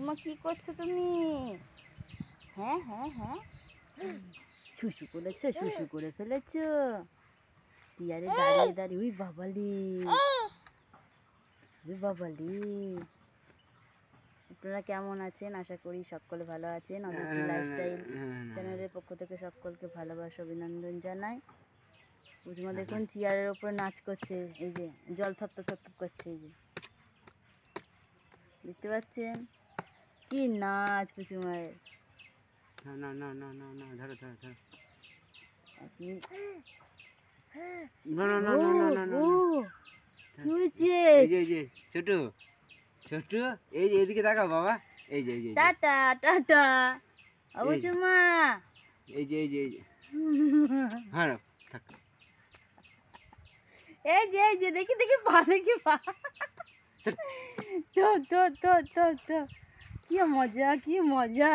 পুচুমা কি করছো তুমি? হ্যাঁ হ্যাঁ হ্যাঁ, শুশু করেছো, শুশু করে ফেলেছো। টিয়ারে দাঁড়িয়ে দাঁড়িয়ে, উই বাবালি, উই বাবালি। আপনারা কেমন আছেন? আশা করি সকলে ভালো আছেন। অদিতি লাইফস্টাইল চ্যানেলের পক্ষ থেকে সকলকে ভালোবাসা অভিনন্দন জানাই। পুচুমা দেখুন চেয়ারের ওপর নাচ করছে, এই যে জল থপথপ থপথপ করছে, এই যে দেখতে পাচ্ছেন কি নাচ পুচুমায়ের। না না না না না, ধরো ধরো ধরো। আপনি না না না না না না, কি হয়েছে? এই যে ছোটু ছোটু, এই যে এদিকে তাকাও বাবা, এই যে টাটা টাটা পুচুমা, এই যে হ্যাঁ থাক। এই যে দেখি দেখি পা, দেখি পা, তো তো তো তো তো, কি মজা কি মজা।